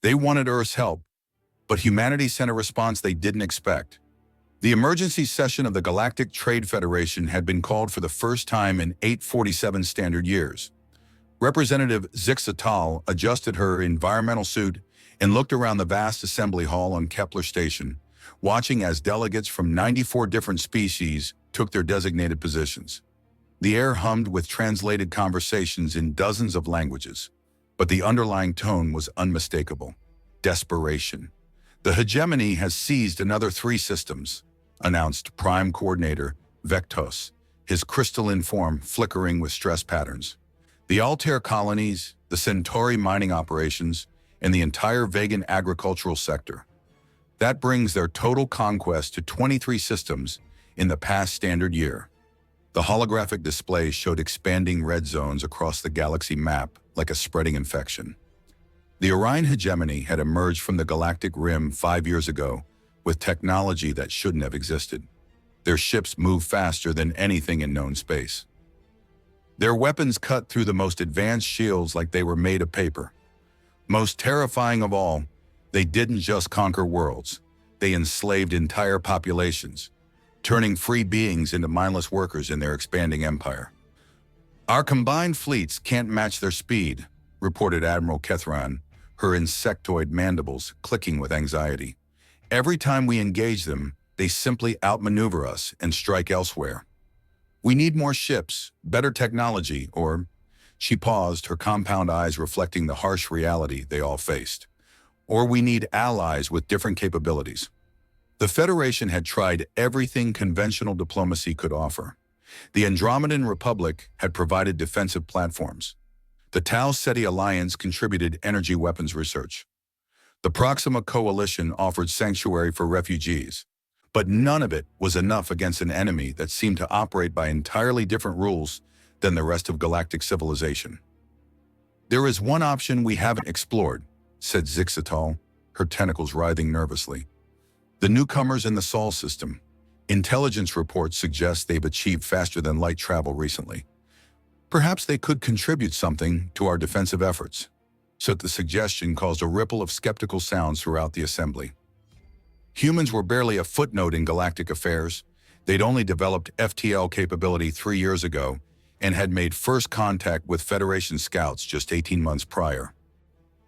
They wanted Earth's help, but humanity sent a response they didn't expect. The emergency session of the Galactic Trade Federation had been called for the first time in 847 standard years. Representative Zixatal adjusted her environmental suit and looked around the vast assembly hall on Kepler Station, watching as delegates from 94 different species took their designated positions. The air hummed with translated conversations in dozens of languages, but the underlying tone was unmistakable: desperation. "The hegemony has seized another 3 systems," announced Prime Coordinator Vectos, his crystalline form flickering with stress patterns. "The Altair colonies, the Centauri mining operations, and the entire Vegan agricultural sector. That brings their total conquest to 23 systems in the past standard year." The holographic display showed expanding red zones across the galaxy map like a spreading infection. The Orion hegemony had emerged from the galactic rim 5 years ago with technology that shouldn't have existed. Their ships moved faster than anything in known space. Their weapons cut through the most advanced shields like they were made of paper. Most terrifying of all, they didn't just conquer worlds. They enslaved entire populations, turning free beings into mindless workers in their expanding empire. "Our combined fleets can't match their speed," reported Admiral Kethran, her insectoid mandibles clicking with anxiety. "Every time we engage them, they simply outmaneuver us and strike elsewhere. We need more ships, better technology, or..." She paused, her compound eyes reflecting the harsh reality they all faced. "Or we need allies with different capabilities." The Federation had tried everything conventional diplomacy could offer. The Andromedan Republic had provided defensive platforms. The Tau Ceti Alliance contributed energy weapons research. The Proxima Coalition offered sanctuary for refugees. But none of it was enough against an enemy that seemed to operate by entirely different rules than the rest of galactic civilization. "There is one option we haven't explored," said Zixatal, her tentacles writhing nervously. "The newcomers in the Sol system. Intelligence reports suggest they've achieved faster than light travel recently. Perhaps they could contribute something to our defensive efforts." So the suggestion caused a ripple of skeptical sounds throughout the assembly. Humans were barely a footnote in galactic affairs. They'd only developed FTL capability 3 years ago and had made first contact with Federation scouts just 18 months prior.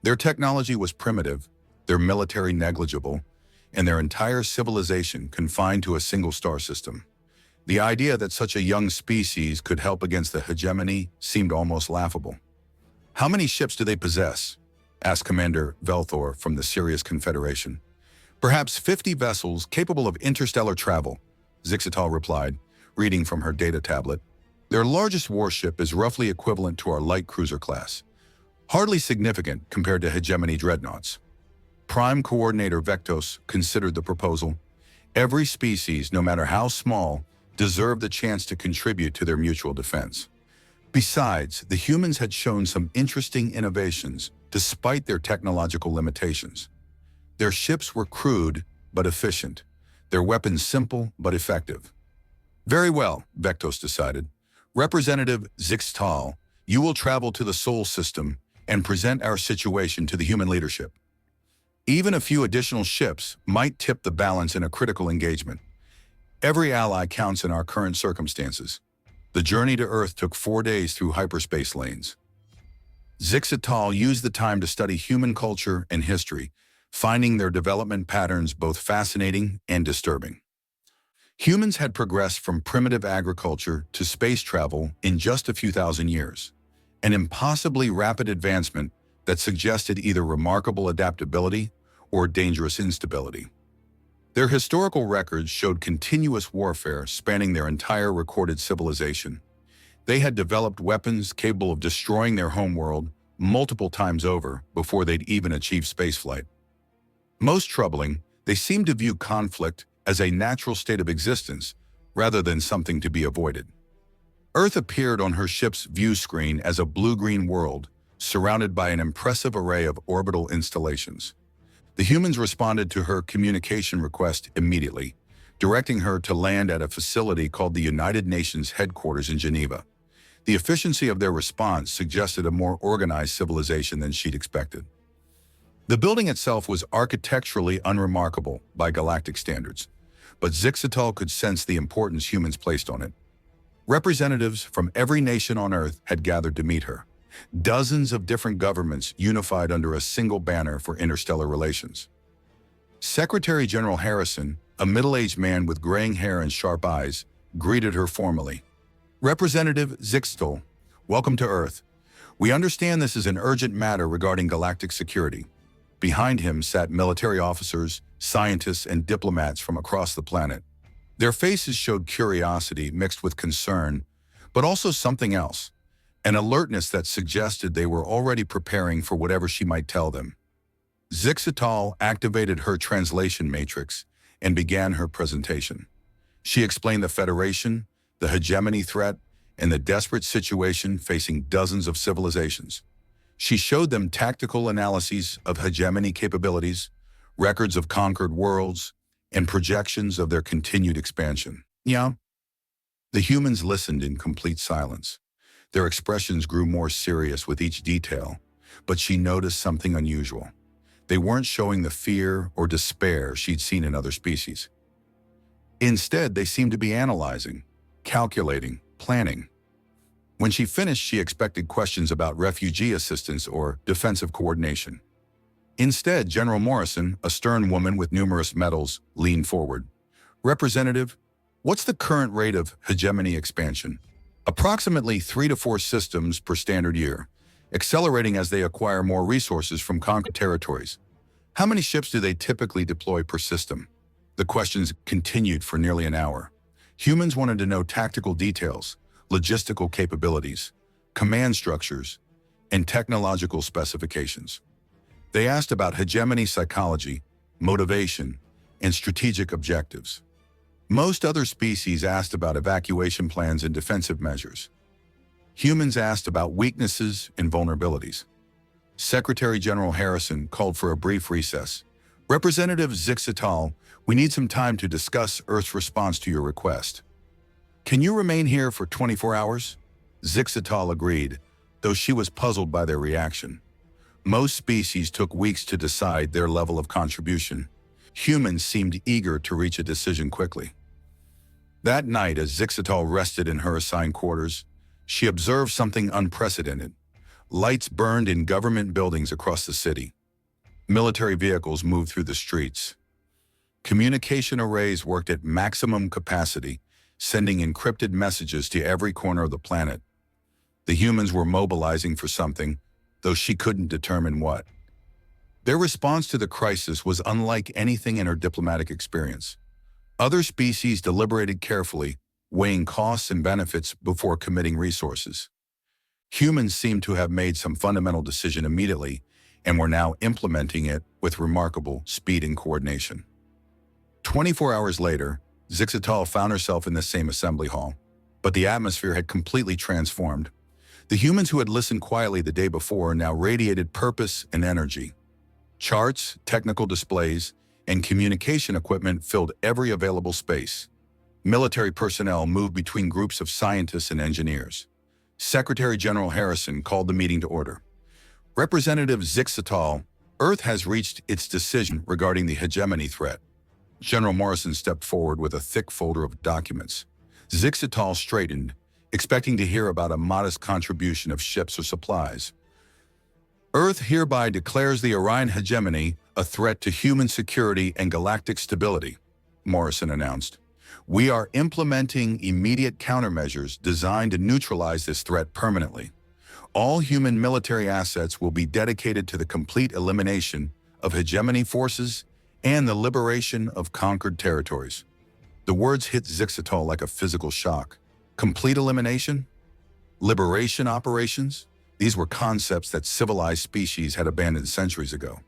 Their technology was primitive, their military negligible, and their entire civilization confined to a single star system. The idea that such a young species could help against the hegemony seemed almost laughable. "How many ships do they possess?" asked Commander Velthor from the Sirius Confederation. "Perhaps 50 vessels capable of interstellar travel," Zixatal replied, reading from her data tablet. "Their largest warship is roughly equivalent to our light cruiser class. Hardly significant compared to hegemony dreadnoughts." Prime Coordinator Vectos considered the proposal. Every species, no matter how small, deserved the chance to contribute to their mutual defense. Besides, the humans had shown some interesting innovations despite their technological limitations. Their ships were crude but efficient, their weapons simple but effective. "Very well," Vectos decided. "Representative Zixtal, you will travel to the Sol system and present our situation to the human leadership. Even a few additional ships might tip the balance in a critical engagement. Every ally counts in our current circumstances. The journey to Earth took 4 days through hyperspace lanes." Zixatal used the time to study human culture and history, finding their development patterns both fascinating and disturbing. Humans had progressed from primitive agriculture to space travel in just a few thousand years, an impossibly rapid advancement that suggested either remarkable adaptability or dangerous instability. Their historical records showed continuous warfare spanning their entire recorded civilization. They had developed weapons capable of destroying their homeworld multiple times over before they'd even achieved spaceflight. Most troubling, they seemed to view conflict as a natural state of existence rather than something to be avoided. Earth appeared on her ship's view screen as a blue-green world, surrounded by an impressive array of orbital installations. The humans responded to her communication request immediately, directing her to land at a facility called the United Nations headquarters in Geneva. The efficiency of their response suggested a more organized civilization than she'd expected. The building itself was architecturally unremarkable by galactic standards, but Zixatal could sense the importance humans placed on it. Representatives from every nation on Earth had gathered to meet her. Dozens of different governments unified under a single banner for interstellar relations. Secretary General Harrison, a middle-aged man with graying hair and sharp eyes, greeted her formally. Representative Zixatal, welcome to Earth. We understand this is an urgent matter regarding galactic security. Behind him sat military officers, scientists, and diplomats from across the planet. Their faces showed curiosity mixed with concern, but also something else, an alertness that suggested they were already preparing for whatever she might tell them. Zixatal activated her translation matrix and began her presentation. She explained the Federation, the hegemony threat, and the desperate situation facing dozens of civilizations. She showed them tactical analyses of hegemony capabilities, records of conquered worlds, and projections of their continued expansion. Yeah. The humans listened in complete silence. Their expressions grew more serious with each detail, but she noticed something unusual. They weren't showing the fear or despair she'd seen in other species. Instead, they seemed to be analyzing, calculating, planning. When she finished, she expected questions about refugee assistance or defensive coordination. Instead, General Morrison, a stern woman with numerous medals, leaned forward. Representative, what's the current rate of hegemony expansion? Approximately 3 to 4 systems per standard year, accelerating as they acquire more resources from conquered territories. How many ships do they typically deploy per system? The questions continued for nearly an hour. Humans wanted to know tactical details, logistical capabilities, command structures, and technological specifications. They asked about hegemony psychology, motivation, and strategic objectives. Most other species asked about evacuation plans and defensive measures. Humans asked about weaknesses and vulnerabilities. Secretary General Harrison called for a brief recess. Representative Zixatal, we need some time to discuss Earth's response to your request. Can you remain here for 24 hours? Zixatal agreed, though she was puzzled by their reaction. Most species took weeks to decide their level of contribution. Humans seemed eager to reach a decision quickly. That night, as Zixatal rested in her assigned quarters, she observed something unprecedented. Lights burned in government buildings across the city. Military vehicles moved through the streets. Communication arrays worked at maximum capacity, sending encrypted messages to every corner of the planet. The humans were mobilizing for something, though she couldn't determine what. Their response to the crisis was unlike anything in her diplomatic experience. Other species deliberated carefully, weighing costs and benefits before committing resources. Humans seemed to have made some fundamental decision immediately and were now implementing it with remarkable speed and coordination. 24 hours later, Zixatal found herself in the same assembly hall, but the atmosphere had completely transformed. The humans who had listened quietly the day before now radiated purpose and energy. Charts, technical displays, and communication equipment filled every available space. Military personnel moved between groups of scientists and engineers. Secretary General Harrison called the meeting to order. Representative Zixatal, Earth has reached its decision regarding the hegemony threat. General Morrison stepped forward with a thick folder of documents. Zixatal straightened, expecting to hear about a modest contribution of ships or supplies. Earth hereby declares the Orion hegemony a threat to human security and galactic stability, Morrison announced. We are implementing immediate countermeasures designed to neutralize this threat permanently. All human military assets will be dedicated to the complete elimination of hegemony forces and the liberation of conquered territories. The words hit Zixatal like a physical shock. Complete elimination? Liberation operations? These were concepts that civilized species had abandoned centuries ago.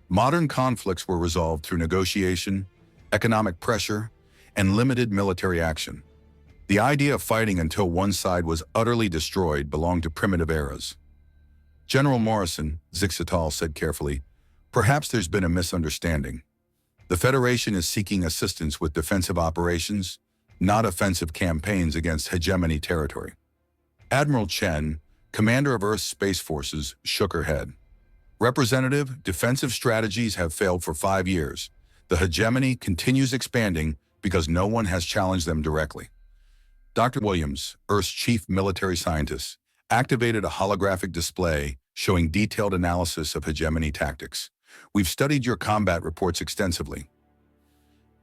Modern conflicts were resolved through negotiation, economic pressure, and limited military action. The idea of fighting until one side was utterly destroyed belonged to primitive eras. General Morrison, Zixatal said carefully, perhaps there's been a misunderstanding. The Federation is seeking assistance with defensive operations, not offensive campaigns against hegemony territory. Admiral Chen, commander of Earth's Space Forces, shook her head. Representative, defensive strategies have failed for 5 years. The hegemony continues expanding because no one has challenged them directly. Dr. Williams, Earth's chief military scientist, activated a holographic display showing detailed analysis of hegemony tactics. We've studied your combat reports extensively.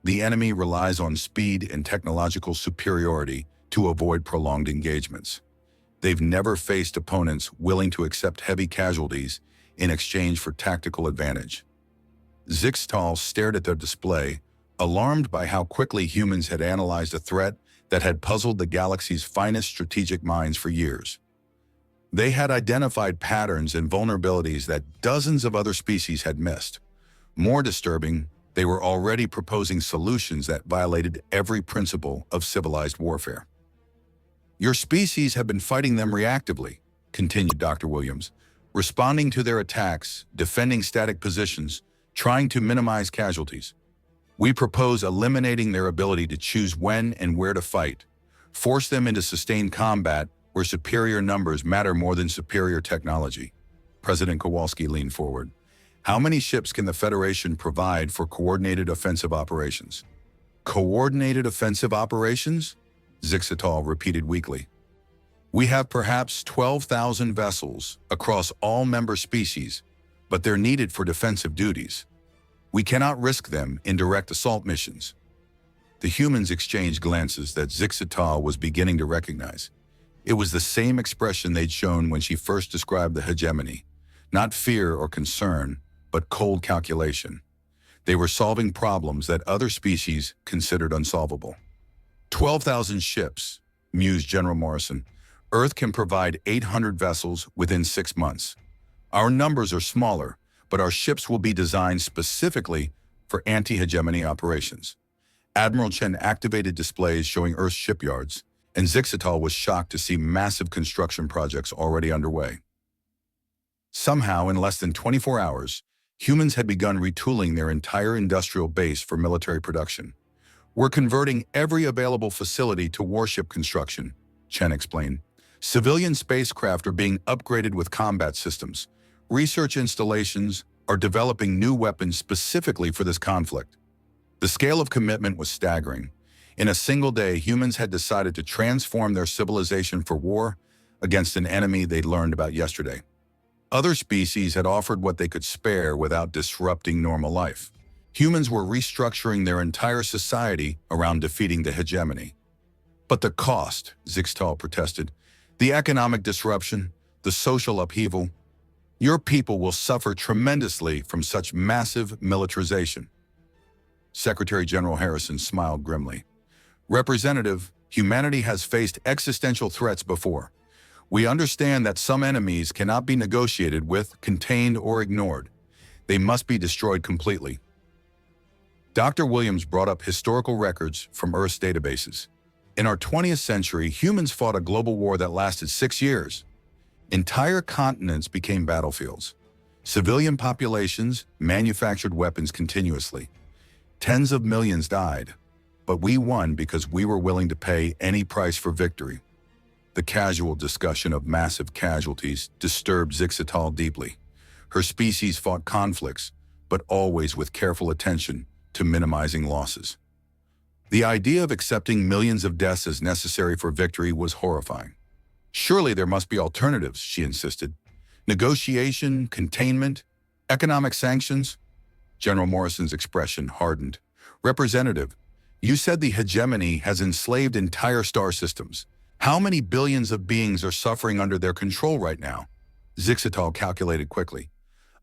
The enemy relies on speed and technological superiority to avoid prolonged engagements. They've never faced opponents willing to accept heavy casualties in exchange for tactical advantage. Zixtal stared at the display, alarmed by how quickly humans had analyzed a threat that had puzzled the galaxy's finest strategic minds for years. They had identified patterns and vulnerabilities that dozens of other species had missed. More disturbing, they were already proposing solutions that violated every principle of civilized warfare. Your species have been fighting them reactively, continued Dr. Williams, responding to their attacks, defending static positions, trying to minimize casualties. We propose eliminating their ability to choose when and where to fight, force them into sustained combat where superior numbers matter more than superior technology. President Kowalski leaned forward. How many ships can the Federation provide for coordinated offensive operations? Coordinated offensive operations? Zixtal repeated weakly. We have perhaps 12,000 vessels across all member species, but they're needed for defensive duties. We cannot risk them in direct assault missions. The humans exchanged glances that Zixtal was beginning to recognize. It was the same expression they'd shown when she first described the hegemony. Not fear or concern, but cold calculation. They were solving problems that other species considered unsolvable. 12,000 ships, mused General Morrison. Earth can provide 800 vessels within 6 months. Our numbers are smaller, but our ships will be designed specifically for anti-hegemony operations. Admiral Chen activated displays showing Earth's shipyards, and Zixtal was shocked to see massive construction projects already underway. Somehow, in less than 24 hours, humans had begun retooling their entire industrial base for military production. We're converting every available facility to warship construction, Chen explained. Civilian spacecraft are being upgraded with combat systems. Research installations are developing new weapons specifically for this conflict. The scale of commitment was staggering. In a single day, humans had decided to transform their civilization for war against an enemy they'd learned about yesterday. Other species had offered what they could spare without disrupting normal life. Humans were restructuring their entire society around defeating the hegemony. But the cost, Zixtal protested, the economic disruption, the social upheaval, your people will suffer tremendously from such massive militarization. Secretary General Harrison smiled grimly. Representative, humanity has faced existential threats before. We understand that some enemies cannot be negotiated with, contained, or ignored. They must be destroyed completely. Dr. Williams brought up historical records from Earth's databases. In our 20th century, humans fought a global war that lasted 6 years. Entire continents became battlefields. Civilian populations manufactured weapons continuously. Tens of millions died, but we won because we were willing to pay any price for victory. The casual discussion of massive casualties disturbed Zixtal deeply. Her species fought conflicts, but always with careful attention to minimizing losses. The idea of accepting millions of deaths as necessary for victory was horrifying. Surely there must be alternatives, she insisted. Negotiation, containment, economic sanctions? General Morrison's expression hardened. Representative, you said the hegemony has enslaved entire star systems. How many billions of beings are suffering under their control right now? Zixtal calculated quickly.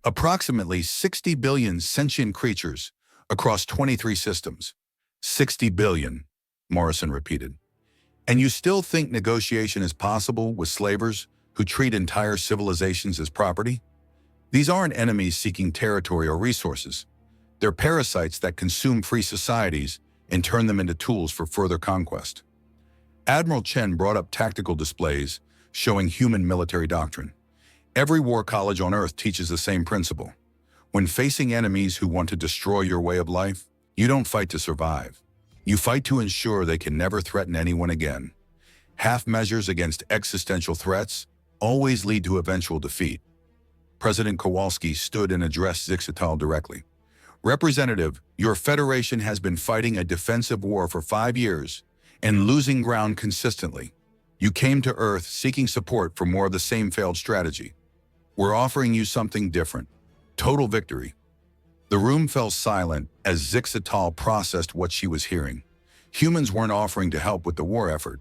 Approximately 60 billion sentient creatures across 23 systems. 60 billion, Morrison repeated. And you still think negotiation is possible with slavers who treat entire civilizations as property? These aren't enemies seeking territory or resources. They're parasites that consume free societies and turn them into tools for further conquest. Admiral Chen brought up tactical displays showing human military doctrine. Every war college on Earth teaches the same principle. When facing enemies who want to destroy your way of life, you don't fight to survive. You fight to ensure they can never threaten anyone again. Half measures against existential threats always lead to eventual defeat. President Kowalski stood and addressed Zixatal directly. Representative, your Federation has been fighting a defensive war for 5 years and losing ground consistently. You came to Earth seeking support for more of the same failed strategy. We're offering you something different. Total victory. The room fell silent as Zixatal processed what she was hearing. Humans weren't offering to help with the war effort.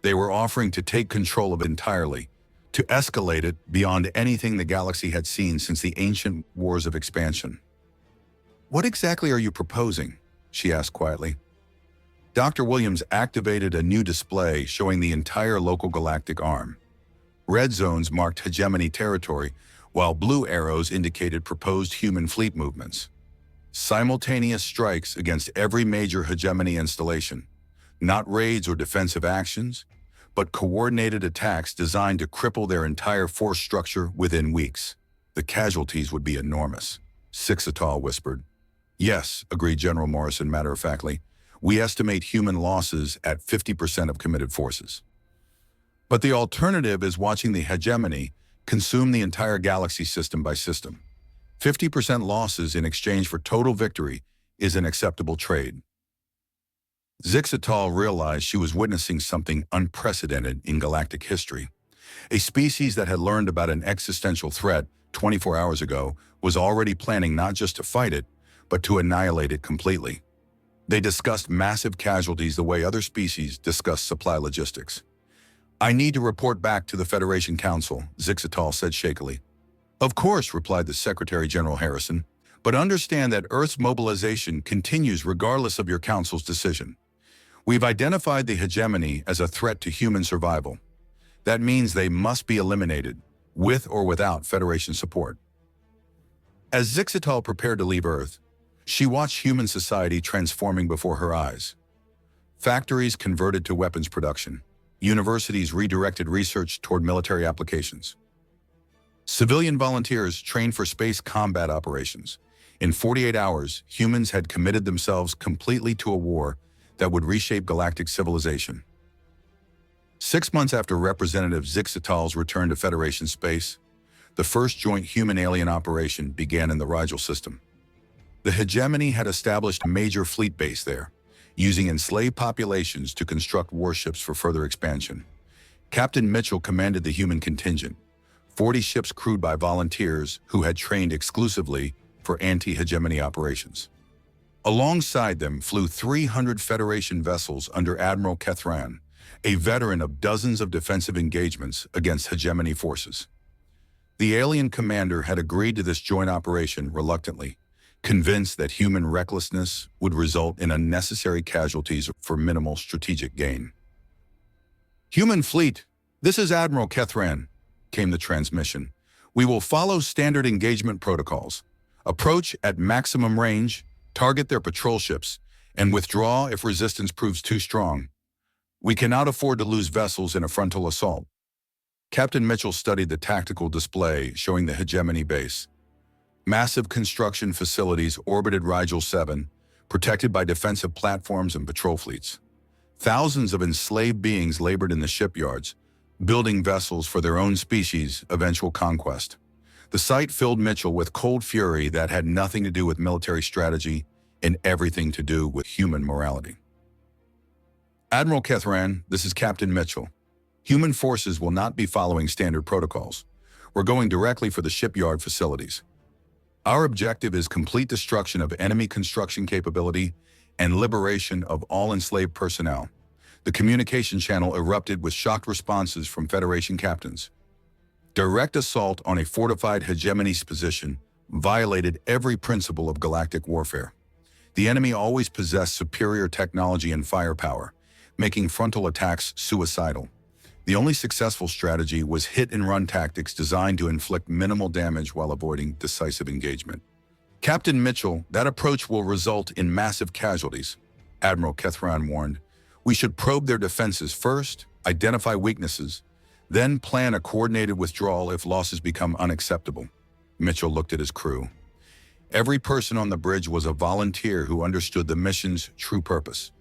They were offering to take control of it entirely, to escalate it beyond anything the galaxy had seen since the ancient wars of expansion. What exactly are you proposing? She asked quietly. Dr. Williams activated a new display showing the entire local galactic arm. Red zones marked hegemony territory, while blue arrows indicated proposed human fleet movements. Simultaneous strikes against every major hegemony installation. Not raids or defensive actions, but coordinated attacks designed to cripple their entire force structure within weeks. The casualties would be enormous, Zixatal whispered. Yes, agreed General Morrison matter-of-factly. We estimate human losses at 50% of committed forces. But the alternative is watching the hegemony consume the entire galaxy system by system. 50% losses in exchange for total victory is an acceptable trade. Zixatal realized she was witnessing something unprecedented in galactic history. A species that had learned about an existential threat 24 hours ago was already planning not just to fight it, but to annihilate it completely. They discussed massive casualties the way other species discuss supply logistics. I need to report back to the Federation Council, Zixatal said shakily. Of course, replied the Secretary General Harrison, but understand that Earth's mobilization continues regardless of your council's decision. We've identified the hegemony as a threat to human survival. That means they must be eliminated, with or without Federation support. As Zixatal prepared to leave Earth, she watched human society transforming before her eyes. Factories converted to weapons production. Universities redirected research toward military applications. Civilian volunteers trained for space combat operations. In 48 hours, humans had committed themselves completely to a war that would reshape galactic civilization. 6 months after Representative Zixatal's return to Federation space, the first joint human-alien operation began in the Rigel system. The hegemony had established a major fleet base there, using enslaved populations to construct warships for further expansion. Captain Mitchell commanded the human contingent, 40 ships crewed by volunteers who had trained exclusively for anti-hegemony operations. Alongside them flew 300 Federation vessels under Admiral Kethran, a veteran of dozens of defensive engagements against hegemony forces. The alien commander had agreed to this joint operation reluctantly, convinced that human recklessness would result in unnecessary casualties for minimal strategic gain. Human fleet, this is Admiral Kethran, came the transmission. We will follow standard engagement protocols. Approach at maximum range, target their patrol ships, and withdraw if resistance proves too strong. We cannot afford to lose vessels in a frontal assault. Captain Mitchell studied the tactical display showing the hegemony base. Massive construction facilities orbited Rigel 7, protected by defensive platforms and patrol fleets. Thousands of enslaved beings labored in the shipyards, building vessels for their own species' eventual conquest. The sight filled Mitchell with cold fury that had nothing to do with military strategy and everything to do with human morality. Admiral Kethran, this is Captain Mitchell. Human forces will not be following standard protocols. We're going directly for the shipyard facilities. Our objective is complete destruction of enemy construction capability and liberation of all enslaved personnel. The communication channel erupted with shocked responses from Federation captains. Direct assault on a fortified hegemony's position violated every principle of galactic warfare. The enemy always possessed superior technology and firepower, making frontal attacks suicidal. The only successful strategy was hit-and-run tactics designed to inflict minimal damage while avoiding decisive engagement. Captain Mitchell, that approach will result in massive casualties, Admiral Kethran warned. We should probe their defenses first, identify weaknesses, then plan a coordinated withdrawal if losses become unacceptable. Mitchell looked at his crew. Every person on the bridge was a volunteer who understood the mission's true purpose.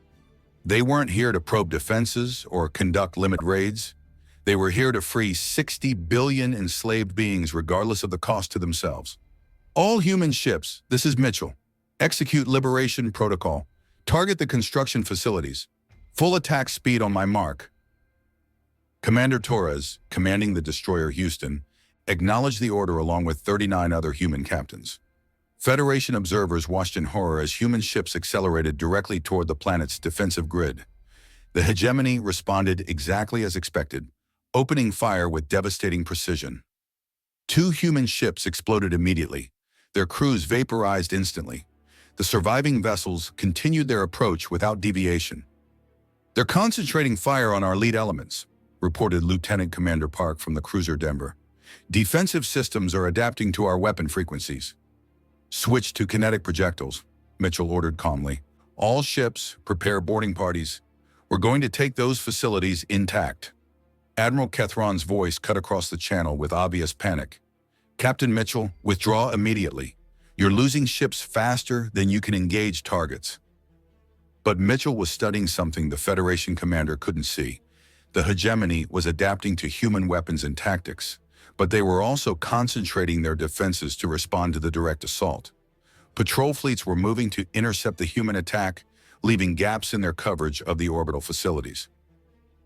They weren't here to probe defenses or conduct limit raids. They were here to free 60 billion enslaved beings regardless of the cost to themselves. All human ships, this is Mitchell. Execute liberation protocol. Target the construction facilities. Full attack speed on my mark. Commander Torres, commanding the destroyer Houston, acknowledged the order along with 39 other human captains. Federation observers watched in horror as human ships accelerated directly toward the planet's defensive grid. The hegemony responded exactly as expected, opening fire with devastating precision. 2 human ships exploded immediately, their crews vaporized instantly. The surviving vessels continued their approach without deviation. "They're concentrating fire on our lead elements," reported Lieutenant Commander Park from the cruiser Denver. "Defensive systems are adapting to our weapon frequencies." "Switch to kinetic projectiles," Mitchell ordered calmly. "All ships, prepare boarding parties. We're going to take those facilities intact." Admiral Kethron's voice cut across the channel with obvious panic. "Captain Mitchell, withdraw immediately. You're losing ships faster than you can engage targets." But Mitchell was studying something the Federation commander couldn't see. The hegemony was adapting to human weapons and tactics, but they were also concentrating their defenses to respond to the direct assault. Patrol fleets were moving to intercept the human attack, leaving gaps in their coverage of the orbital facilities.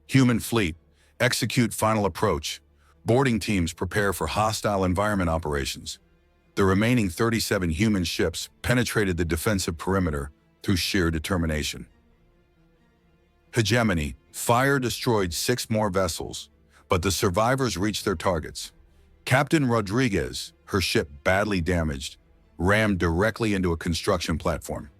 Human fleet, execute final approach. Boarding teams prepare for hostile environment operations. The remaining 37 human ships penetrated the defensive perimeter through sheer determination. Hegemony, fire destroyed 6 more vessels, but the survivors reached their targets. Captain Rodriguez, her ship badly damaged, rammed directly into a construction platform.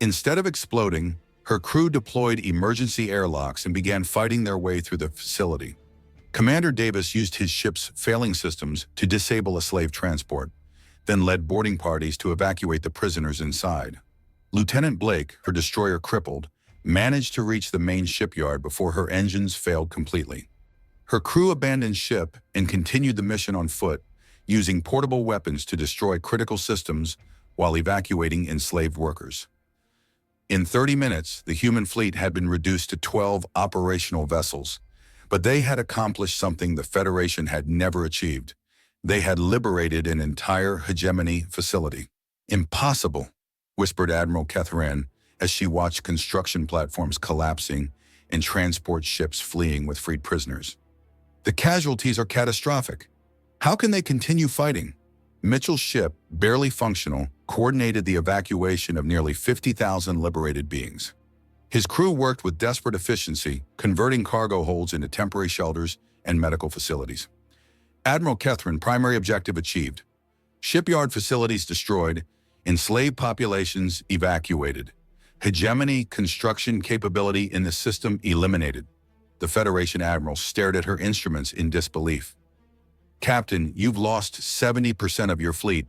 Instead of exploding, her crew deployed emergency airlocks and began fighting their way through the facility. Commander Davis used his ship's failing systems to disable a slave transport, then led boarding parties to evacuate the prisoners inside. Lieutenant Blake, her destroyer crippled, managed to reach the main shipyard before her engines failed completely. Her crew abandoned ship and continued the mission on foot, using portable weapons to destroy critical systems while evacuating enslaved workers. In 30 minutes, the human fleet had been reduced to 12 operational vessels, but they had accomplished something the Federation had never achieved. They had liberated an entire hegemony facility. "Impossible," whispered Admiral Kethran as she watched construction platforms collapsing and transport ships fleeing with freed prisoners. "The casualties are catastrophic. How can they continue fighting?" Mitchell's ship, barely functional, coordinated the evacuation of nearly 50,000 liberated beings. His crew worked with desperate efficiency, converting cargo holds into temporary shelters and medical facilities. Admiral Kethran, primary objective achieved. Shipyard facilities destroyed, enslaved populations evacuated. Hegemony construction capability in the system eliminated. The Federation admiral stared at her instruments in disbelief. "Captain, you've lost 70% of your fleet.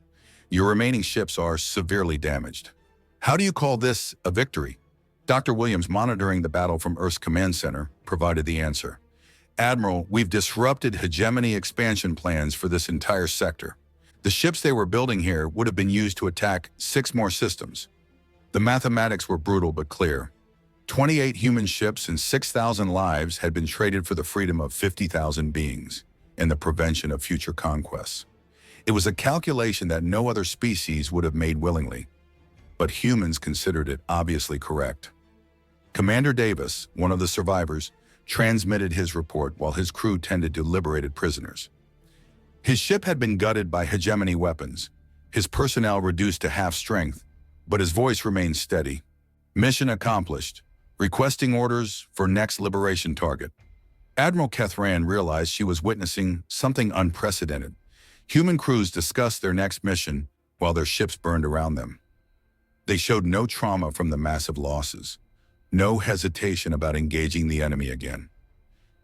Your remaining ships are severely damaged. How do you call this a victory?" Dr. Williams, monitoring the battle from Earth's command center, provided the answer. "Admiral, we've disrupted hegemony expansion plans for this entire sector. The ships they were building here would have been used to attack 6 more systems." The mathematics were brutal but clear. 28 human ships and 6,000 lives had been traded for the freedom of 50,000 beings and the prevention of future conquests. It was a calculation that no other species would have made willingly, but humans considered it obviously correct. Commander Davis, one of the survivors, transmitted his report while his crew tended to liberated prisoners. His ship had been gutted by hegemony weapons, his personnel reduced to half strength, but his voice remained steady. "Mission accomplished. Requesting orders for next liberation target." Admiral Kethran realized she was witnessing something unprecedented. Human crews discussed their next mission while their ships burned around them. They showed no trauma from the massive losses, no hesitation about engaging the enemy again.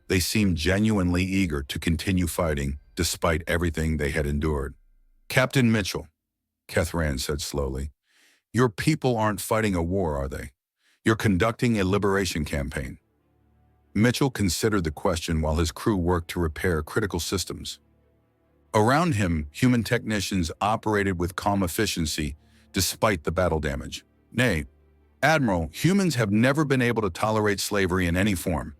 They seemed genuinely eager to continue fighting despite everything they had endured. "Captain Mitchell," Kethran said slowly, "your people aren't fighting a war, are they? You're conducting a liberation campaign." Mitchell considered the question while his crew worked to repair critical systems. Around him, human technicians operated with calm efficiency despite the battle damage. "Nay, Admiral, humans have never been able to tolerate slavery in any form.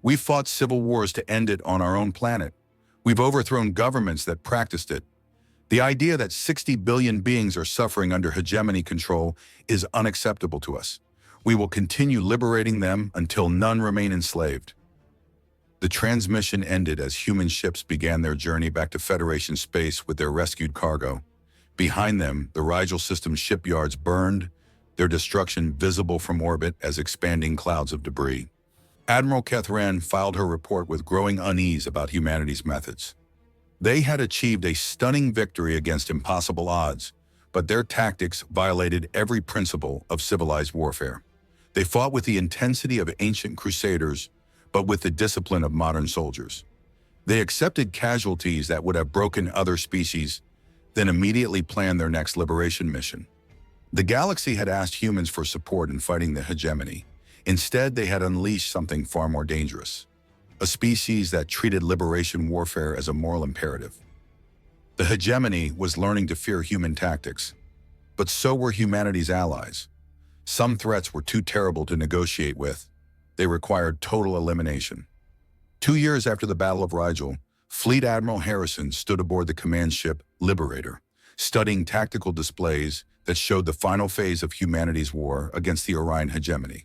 We've fought civil wars to end it on our own planet. We've overthrown governments that practiced it. The idea that 60 billion beings are suffering under hegemony control is unacceptable to us. We will continue liberating them until none remain enslaved. The transmission ended as human ships began their journey back to Federation space with their rescued cargo. Behind them, the Rigel system shipyards burned, their destruction visible from orbit as expanding clouds of debris. Admiral Kethran filed her report with growing unease about humanity's methods. They had achieved a stunning victory against impossible odds, but their tactics violated every principle of civilized warfare. They fought with the intensity of ancient crusaders, but with the discipline of modern soldiers. They accepted casualties that would have broken other species, then immediately planned their next liberation mission. The galaxy had asked humans for support in fighting the hegemony. Instead, they had unleashed something far more dangerous. A species that treated liberation warfare as a moral imperative. The hegemony was learning to fear human tactics, but so were humanity's allies. Some threats were too terrible to negotiate with. They required total elimination. 2 years after the Battle of Rigel, Fleet Admiral Harrison stood aboard the command ship Liberator, studying tactical displays that showed the final phase of humanity's war against the Orion hegemony.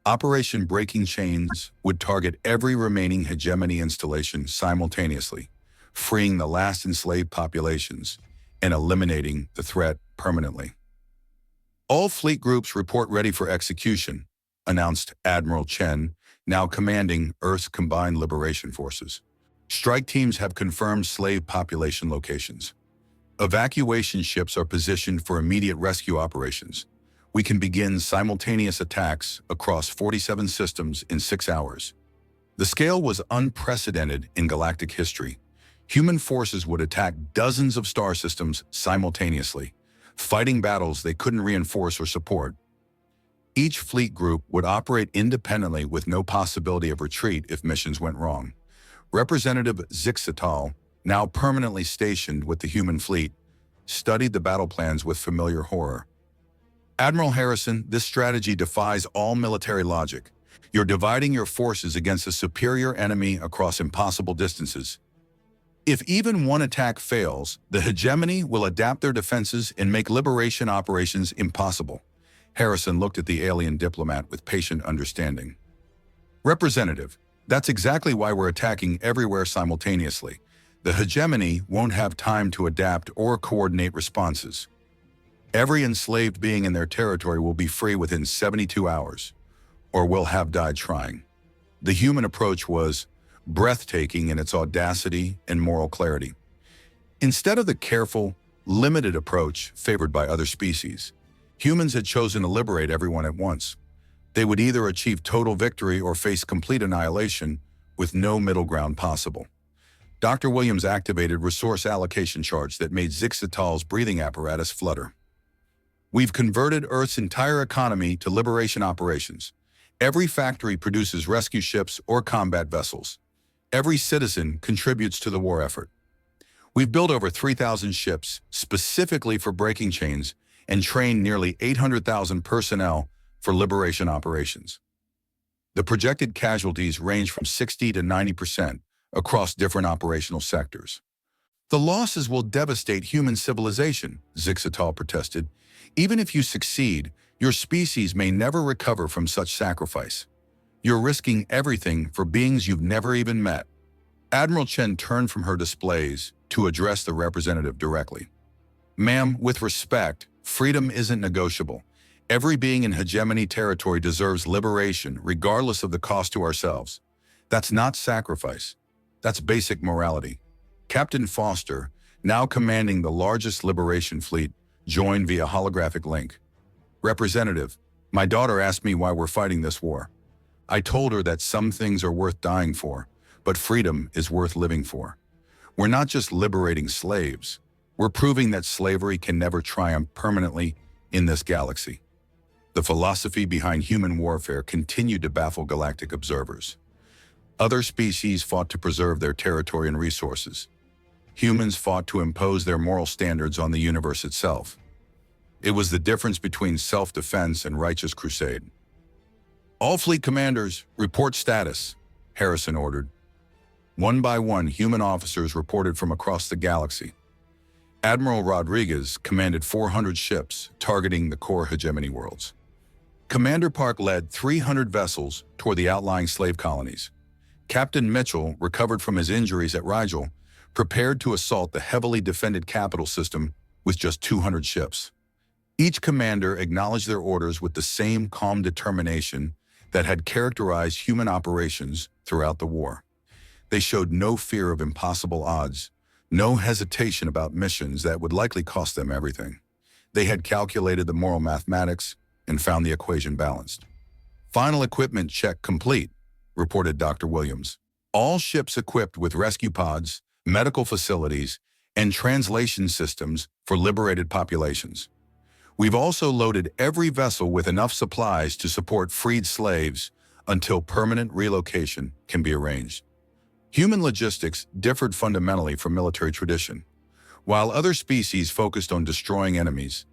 Operation Breaking Chains would target every remaining hegemony installation simultaneously, freeing the last enslaved populations and eliminating the threat permanently. All fleet groups report ready for execution, announced Admiral Chen, now commanding Earth's Combined Liberation Forces. Strike teams have confirmed slave population locations. Evacuation ships are positioned for immediate rescue operations. We can begin simultaneous attacks across 47 systems in 6 hours. The scale was unprecedented in galactic history. Human forces would attack dozens of star systems simultaneously, fighting battles they couldn't reinforce or support. Each fleet group would operate independently with no possibility of retreat if missions went wrong. Representative Zixatal, now permanently stationed with the human fleet, studied the battle plans with familiar horror. Admiral Harrison, this strategy defies all military logic. You're dividing your forces against a superior enemy across impossible distances. If even one attack fails, the hegemony will adapt their defenses and make liberation operations impossible. Harrison looked at the alien diplomat with patient understanding. Representative, that's exactly why we're attacking everywhere simultaneously. The hegemony won't have time to adapt or coordinate responses. Every enslaved being in their territory will be free within 72 hours, or will have died trying. The human approach was breathtaking in its audacity and moral clarity. Instead of the careful, limited approach favored by other species, humans had chosen to liberate everyone at once. They would either achieve total victory or face complete annihilation with no middle ground possible. Dr. Williams activated resource allocation charts that made Zixatal's breathing apparatus flutter. We've converted Earth's entire economy to liberation operations. Every factory produces rescue ships or combat vessels. Every citizen contributes to the war effort. We've built over 3,000 ships specifically for breaking chains and trained nearly 800,000 personnel for liberation operations. The projected casualties range from 60 to 90% across different operational sectors. The losses will devastate human civilization, Zixatal protested. Even if you succeed, your species may never recover from such sacrifice. You're risking everything for beings you've never even met. Admiral Chen turned from her displays to address the representative directly. Ma'am, with respect, freedom isn't negotiable. Every being in hegemony territory deserves liberation, regardless of the cost to ourselves. That's not sacrifice. That's basic morality. Captain Foster, now commanding the largest liberation fleet, joined via holographic link. Representative, my daughter asked me why we're fighting this war. I told her that some things are worth dying for, but freedom is worth living for. We're not just liberating slaves. We're proving that slavery can never triumph permanently in this galaxy. The philosophy behind human warfare continued to baffle galactic observers. Other species fought to preserve their territory and resources. Humans fought to impose their moral standards on the universe itself. It was the difference between self-defense and righteous crusade. All fleet commanders, report status. Harrison ordered. One by one, human officers reported from across the galaxy. Admiral Rodriguez commanded 400 ships targeting the core hegemony worlds. Commander Park led 300 vessels toward the outlying slave colonies. Captain Mitchell, recovered from his injuries at Rigel, prepared to assault the heavily defended capital system with just 200 ships. Each commander acknowledged their orders with the same calm determination that had characterized human operations throughout the war. They showed no fear of impossible odds, no hesitation about missions that would likely cost them everything. They had calculated the moral mathematics and found the equation balanced. Final equipment check complete, reported Dr. Williams. All ships equipped with rescue pods, medical facilities, and translation systems for liberated populations. We've also loaded every vessel with enough supplies to support freed slaves until permanent relocation can be arranged. Human logistics differed fundamentally from military tradition. While other species focused on destroying enemies,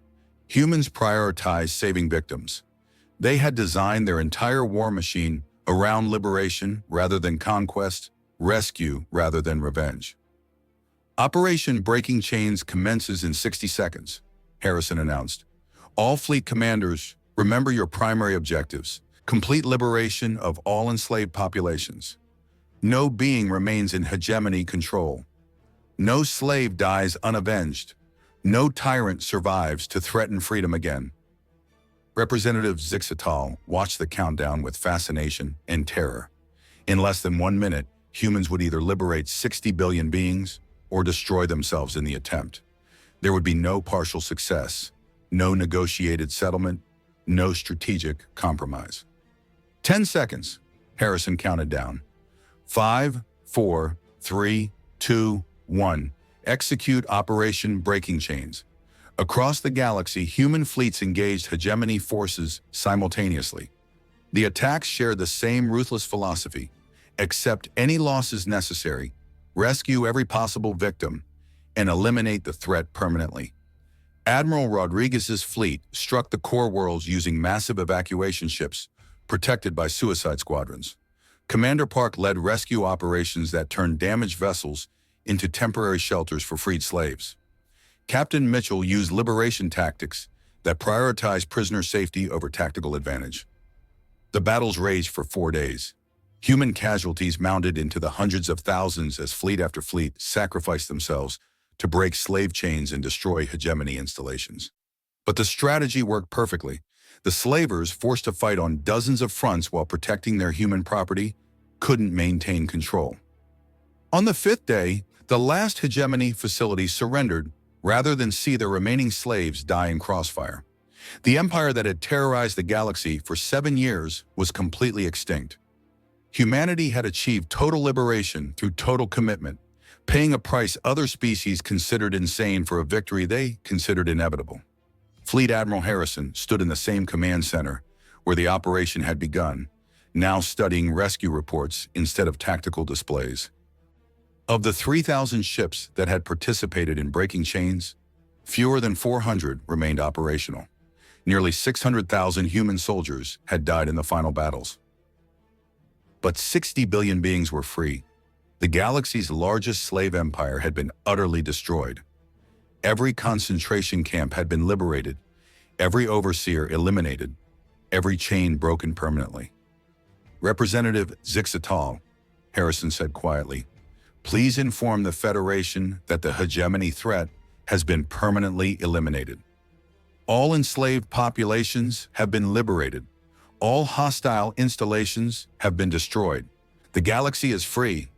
humans prioritized saving victims. They had designed their entire war machine around liberation rather than conquest, rescue rather than revenge. Operation Breaking Chains commences in 60 seconds, Harrison announced. All fleet commanders, remember your primary objectives. Complete liberation of all enslaved populations. No being remains in hegemony control. No slave dies unavenged. No tyrant survives to threaten freedom again. Representative Zixatal watched the countdown with fascination and terror. In less than 1 minute, humans would either liberate 60 billion beings or destroy themselves in the attempt. There would be no partial success, no negotiated settlement, no strategic compromise. 10 seconds, Harrison counted down. 5, 4, 3, 2, 1. Execute Operation Breaking Chains. Across the galaxy, human fleets engaged hegemony forces simultaneously. The attacks shared the same ruthless philosophy: accept any losses necessary, rescue every possible victim, and eliminate the threat permanently. Admiral Rodriguez's fleet struck the core worlds using massive evacuation ships, protected by suicide squadrons. Commander Park led rescue operations that turned damaged vessels into temporary shelters for freed slaves. Captain Mitchell used liberation tactics that prioritized prisoner safety over tactical advantage. The battles raged for 4 days. Human casualties mounted into the hundreds of thousands as fleet after fleet sacrificed themselves to break slave chains and destroy hegemony installations. But the strategy worked perfectly. The slavers, forced to fight on dozens of fronts while protecting their human property, couldn't maintain control. On the 5th day, the last hegemony facility surrendered rather than see their remaining slaves die in crossfire. The empire that had terrorized the galaxy for 7 years was completely extinct. Humanity had achieved total liberation through total commitment, paying a price other species considered insane for a victory they considered inevitable. Fleet Admiral Harrison stood in the same command center where the operation had begun, now studying rescue reports instead of tactical displays. Of the 3,000 ships that had participated in breaking chains, fewer than 400 remained operational. Nearly 600,000 human soldiers had died in the final battles. But 60 billion beings were free. The galaxy's largest slave empire had been utterly destroyed. Every concentration camp had been liberated, every overseer eliminated, every chain broken permanently. Representative Zixatal, Harrison said quietly, please inform the Federation that the hegemony threat has been permanently eliminated. All enslaved populations have been liberated. All hostile installations have been destroyed. The galaxy is free.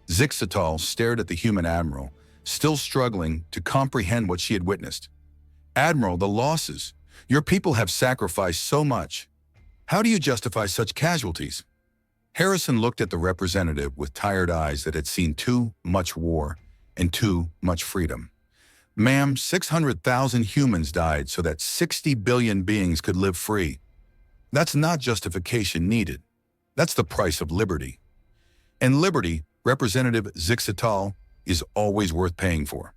Zixatal stared at the human admiral, still struggling to comprehend what she had witnessed. Admiral, the losses. Your people have sacrificed so much. How do you justify such casualties? Harrison looked at the representative with tired eyes that had seen too much war and too much freedom. Ma'am, 600,000 humans died so that 60 billion beings could live free. That's not justification needed. That's the price of liberty. And liberty, Representative Zixatal, is always worth paying for.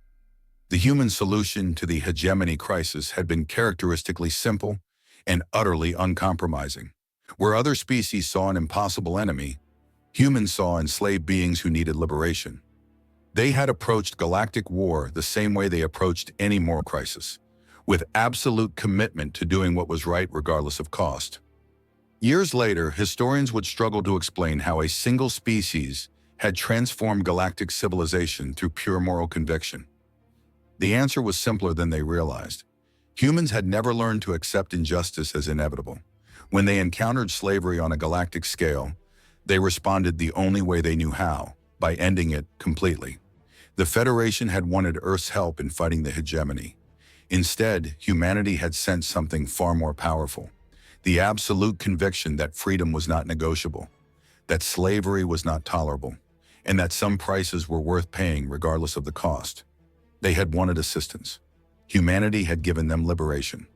The human solution to the hegemony crisis had been characteristically simple and utterly uncompromising. Where other species saw an impossible enemy, Humans saw enslaved beings who needed liberation. They had approached galactic war the same way they approached any moral crisis, with absolute commitment to doing what was right regardless of cost. Years later, historians would struggle to explain how a single species had transformed galactic civilization through pure moral conviction. The answer was simpler than they realized. Humans had never learned to accept injustice as inevitable. When they encountered slavery on a galactic scale, they responded the only way they knew how, by ending it completely. The Federation had wanted Earth's help in fighting the hegemony. Instead, humanity had sensed something far more powerful: the absolute conviction that freedom was not negotiable, that slavery was not tolerable, and that some prices were worth paying regardless of the cost. They had wanted assistance. Humanity had given them liberation.